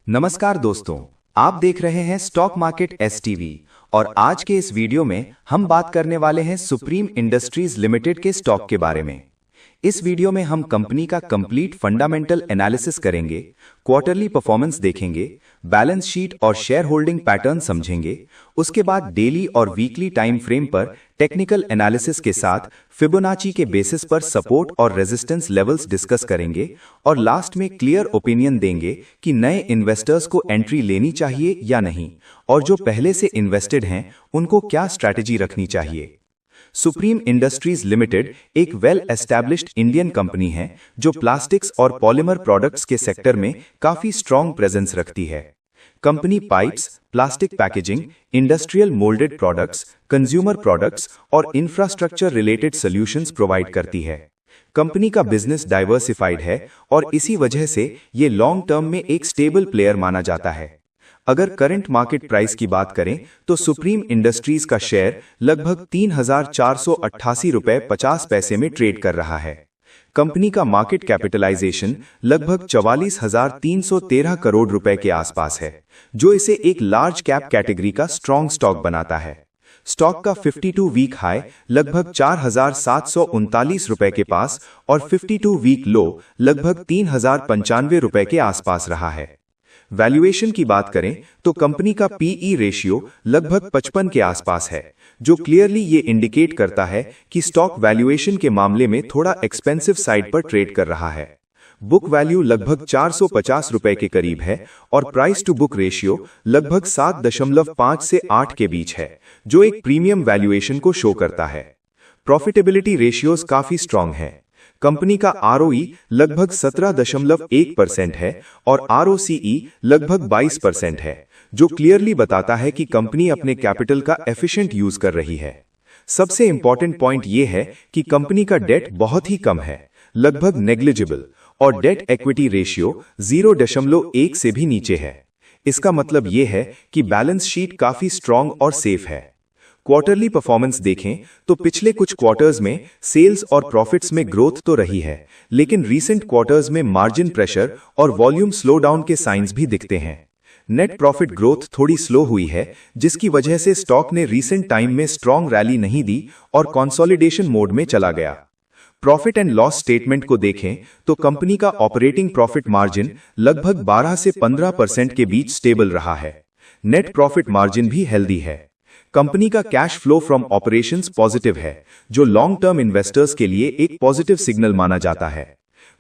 नमस्कार दोस्तों, आप देख रहे हैं स्टॉक मार्केट एसटीवी और आज के इस वीडियो में हम बात करने वाले हैं सुप्रीम इंडस्ट्रीज लिमिटेड के स्टॉक के बारे में। इस वीडियो में हम कंपनी का कंप्लीट फंडामेंटल एनालिसिस करेंगे, क्वार्टरली परफॉर्मेंस देखेंगे, बैलेंस शीट और शेयर होल्डिंग पैटर्न समझेंगे। उसके बाद डेली और वीकली टाइम फ्रेम पर टेक्निकल एनालिसिस के साथ फिबोनाची के बेसिस पर सपोर्ट और रेजिस्टेंस लेवल्स डिस्कस करेंगे और लास्ट में क्लियर ओपिनियन देंगे कि नए इन्वेस्टर्स को एंट्री लेनी चाहिए या नहीं, और जो पहले से इन्वेस्टेड हैं उनको क्या स्ट्रैटेजी रखनी चाहिए। सुप्रीम इंडस्ट्रीज लिमिटेड एक वेल एस्टैब्लिश्ड इंडियन कंपनी है जो प्लास्टिक्स और पॉलीमर प्रोडक्ट्स के सेक्टर में काफी स्ट्रॉन्ग प्रेजेंस रखती है। Company pipes, plastic packaging, industrial moulded products, consumer products और इंफ्रास्ट्रक्चर रिलेटेड सॉल्यूशंस प्रोवाइड करती है। कंपनी का बिजनेस डाइवर्सिफाइड है और इसी वजह से ये लॉन्ग टर्म में एक स्टेबल प्लेयर माना जाता है। अगर करंट मार्केट प्राइस की बात करें तो सुप्रीम इंडस्ट्रीज का शेयर लगभग 3,488 रुपए 50 पैसे में ट्रेड कर रहा है। कंपनी का मार्केट कैपिटलाइजेशन लगभग 44,313 करोड़ रुपए के आसपास है, जो इसे एक लार्ज कैप कैटेगरी का स्ट्रॉन्ग स्टॉक बनाता है। स्टॉक का 52 वीक हाई लगभग 4,739 रुपए के पास और 52 वीक लो लगभग 3,095 रुपए के आसपास रहा है। वैल्यूएशन की बात करें तो कंपनी का पीई रेशियो लगभग 55 के आसपास है, जो क्लियरली ये इंडिकेट करता है कि स्टॉक वैल्यूएशन के मामले में थोड़ा एक्सपेंसिव साइड पर ट्रेड कर रहा है। बुक वैल्यू लगभग 450 रुपए के करीब है और प्राइस टू बुक रेशियो लगभग 7.5 से 8 के बीच है, जो एक प्रीमियम वैल्यूएशन को शो करता है। प्रॉफिटेबिलिटी रेशियोज काफी स्ट्रांग है। कंपनी का आरओई लगभग 17.1% है और आरओसीई लगभग 22% है, जो क्लियरली बताता है कि कंपनी अपने कैपिटल का एफिशिएंट यूज कर रही है। सबसे इंपॉर्टेंट पॉइंट यह है कि कंपनी का डेट बहुत ही कम है, लगभग नेग्लिजिबल, और डेट इक्विटी रेशियो 0.1 से भी नीचे है। इसका मतलब यह है कि बैलेंस शीट काफी स्ट्रांग और सेफ है। क्वार्टरली परफॉर्मेंस देखें तो पिछले कुछ क्वार्टर्स में सेल्स और प्रॉफिट्स में ग्रोथ तो रही है, लेकिन रीसेंट क्वार्टर्स में मार्जिन प्रेशर और वॉल्यूम स्लो डाउन के साइंस भी दिखते हैं। नेट प्रॉफिट ग्रोथ थोड़ी स्लो हुई है, जिसकी वजह से स्टॉक ने रीसेंट टाइम में स्ट्रॉन्ग रैली नहीं दी और कंसोलिडेशन मोड में चला गया। प्रॉफिट एंड लॉस स्टेटमेंट को देखें तो कंपनी का ऑपरेटिंग प्रॉफिट मार्जिन लगभग 12 से 15% के बीच स्टेबल रहा है। नेट प्रॉफिट मार्जिन भी हेल्दी है। कंपनी का cash flow from operations positive है, जो लॉन्ग टर्म इन्वेस्टर्स के लिए एक पॉजिटिव सिग्नल माना जाता है।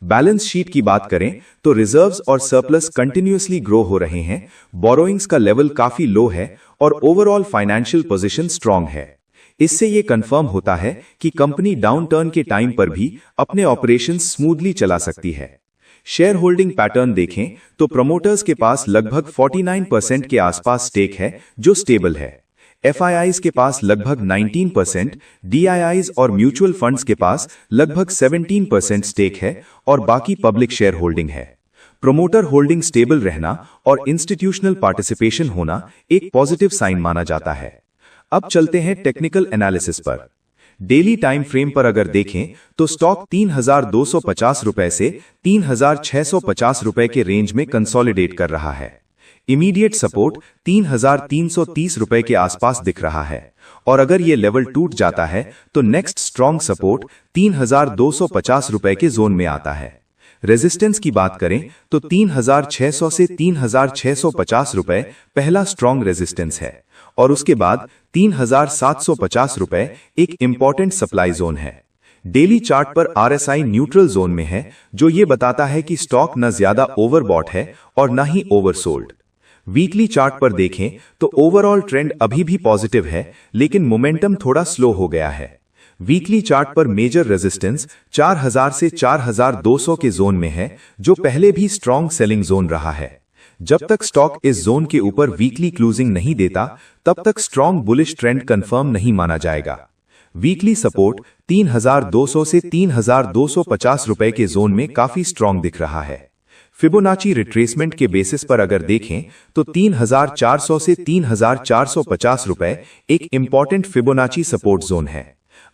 बैलेंस शीट की बात करें तो रिजर्व्स और सरप्लस कंटिन्यूअसली ग्रो हो रहे हैं, बोरोइंग्स का लेवल काफी लो है और ओवरऑल फाइनेंशियल पोजीशन स्ट्रांग है। इससे यह कंफर्म होता है कि कंपनी डाउनटर्न के टाइम पर भी अपने ऑपरेशंस स्मूथली चला सकती है। शेयर होल्डिंग पैटर्न देखें तो प्रमोटर्स के पास लगभग 49% के आसपास स्टेक है, जो स्टेबल है। एफआईआईज के पास लगभग 19%, डीआईआईज और म्यूचुअल फंड्स के पास लगभग 17% स्टेक है और बाकी पब्लिक शेयर होल्डिंग है। प्रोमोटर होल्डिंग स्टेबल रहना और इंस्टीट्यूशनल पार्टिसिपेशन होना एक पॉजिटिव साइन माना जाता है। अब चलते हैं टेक्निकल एनालिसिस पर। डेली टाइम फ्रेम पर अगर देखें तो स्टॉक 3,250 रुपए से 3,650 रुपए के रेंज में कंसोलिडेट कर रहा है। इमीडिएट सपोर्ट 3,330 रुपए के आसपास दिख रहा है और अगर यह लेवल टूट जाता है तो नेक्स्ट स्ट्रॉन्ग सपोर्ट 3,250 रुपए के जोन में आता है। रेजिस्टेंस की बात करें तो 3,600 से 3,650 रुपए पहला स्ट्रॉन्ग रेजिस्टेंस है और उसके बाद 3,750 रुपए एक इंपॉर्टेंट सप्लाई जोन है। डेली चार्ट पर आरएसआई न्यूट्रल जोन में है, जो ये बताता है कि स्टॉक न ज्यादा ओवरबॉट है और न ही ओवरसोल्ड। वीकली चार्ट पर देखें तो ओवरऑल ट्रेंड अभी भी पॉजिटिव है, लेकिन मोमेंटम थोड़ा स्लो हो गया है। वीकली चार्ट पर मेजर रेजिस्टेंस 4,000 से 4,200 के जोन में है, जो पहले भी स्ट्रॉन्ग सेलिंग जोन रहा है। जब तक स्टॉक इस जोन के ऊपर वीकली क्लोजिंग नहीं देता, तब तक स्ट्रॉन्ग बुलिश ट्रेंड कंफर्म नहीं माना जाएगा। वीकली सपोर्ट 3,200 से 3,250 रुपए के जोन में काफी स्ट्रॉन्ग दिख रहा है। फिबोनाची रिट्रेसमेंट के बेसिस पर अगर देखें तो 3,400 से 3,450 रुपए एक इंपॉर्टेंट फिबोनाची सपोर्ट जोन है।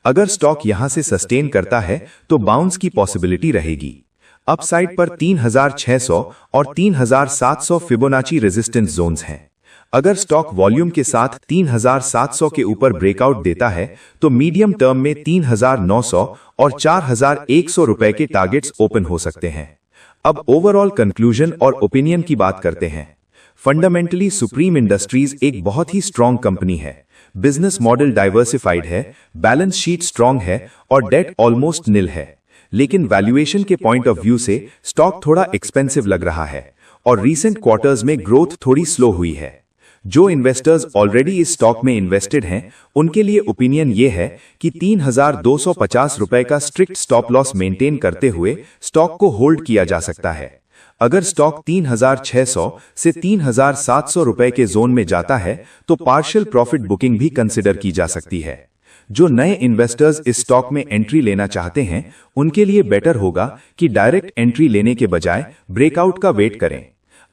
अगर स्टॉक यहां से सस्टेन करता है तो बाउंस की पॉसिबिलिटी रहेगी। अपसाइड पर 3600 और 3700 फिबोनाची रेजिस्टेंस जोन्स हैं। अगर स्टॉक वॉल्यूम के साथ 3700 के ऊपर ब्रेकआउट देता है तो मीडियम टर्म में 3900 और 4100 रुपए के टारगेट्स ओपन हो सकते हैं। अब ओवरऑल कंक्लूजन और ओपिनियन की बात करते हैं। फंडामेंटली सुप्रीम इंडस्ट्रीज एक बहुत ही स्ट्रांग कंपनी है। बिजनेस मॉडल डाइवर्सिफाइड है, बैलेंस शीट स्ट्रांग है और डेट ऑलमोस्ट निल है। लेकिन वैल्यूएशन के पॉइंट ऑफ व्यू से स्टॉक थोड़ा एक्सपेंसिव लग रहा है और रीसेंट क्वार्टर्स में ग्रोथ थोड़ी स्लो हुई है। जो इन्वेस्टर्स ऑलरेडी इस स्टॉक में इन्वेस्टेड हैं, उनके लिए ओपिनियन ये है कि 3250 रुपए का स्ट्रिक्ट स्टॉप लॉस मेंटेन करते हुए स्टॉक को होल्ड किया जा सकता है। अगर स्टॉक 3600 से 3700 रुपए के जोन में जाता है तो पार्शियल प्रॉफिट बुकिंग भी कंसिडर की जा सकती है। जो नए इन्वेस्टर्स इस स्टॉक में एंट्री लेना चाहते हैं, उनके लिए बेटर होगा कि डायरेक्ट एंट्री लेने के बजाय ब्रेकआउट का वेट करें।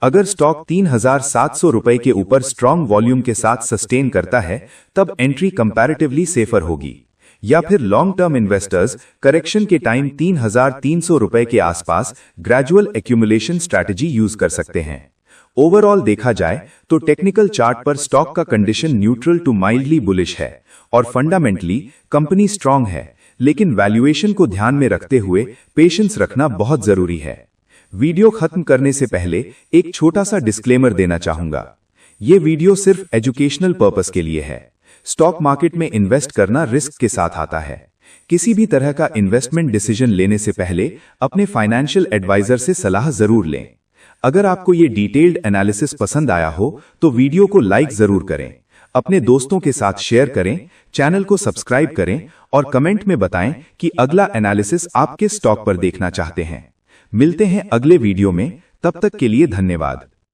अगर स्टॉक 3700 रुपए के ऊपर स्ट्रांग वॉल्यूम के साथ सस्टेन करता है, तब एंट्री कंपैरेटिवली सेफर होगी। या फिर लॉन्ग टर्म इन्वेस्टर्स करेक्शन के टाइम 3300 रुपए के आसपास ग्रेजुअल एक्यूमुलेशन स्ट्रैटेजी यूज कर सकते हैं। ओवरऑल देखा जाए तो टेक्निकल चार्ट पर स्टॉक का condition neutral to mildly bullish है और फंडामेंटली कंपनी स्ट्रांग है, लेकिन वैल्यूएशन को ध्यान में रखते हुए पेशेंस रखना बहुत जरूरी है। वीडियो खत्म करने से पहले एक छोटा सा डिस्क्लेमर देना चाहूंगा। ये वीडियो सिर्फ एजुकेशनल पर्पस के लिए है। स्टॉक मार्केट में इन्वेस्ट करना रिस्क के साथ आता है। किसी भी तरह का इन्वेस्टमेंट डिसीजन लेने से पहले अपने फाइनेंशियल एडवाइजर से सलाह जरूर लें। अगर आपको ये डिटेल्ड एनालिसिस पसंद आया हो तो वीडियो को लाइक जरूर करें, अपने दोस्तों के साथ शेयर करें, चैनल को सब्सक्राइब करें और कमेंट में बताएं कि अगला एनालिसिस आप किस स्टॉक पर देखना चाहते हैं। मिलते हैं अगले वीडियो में, तब तक के लिए धन्यवाद।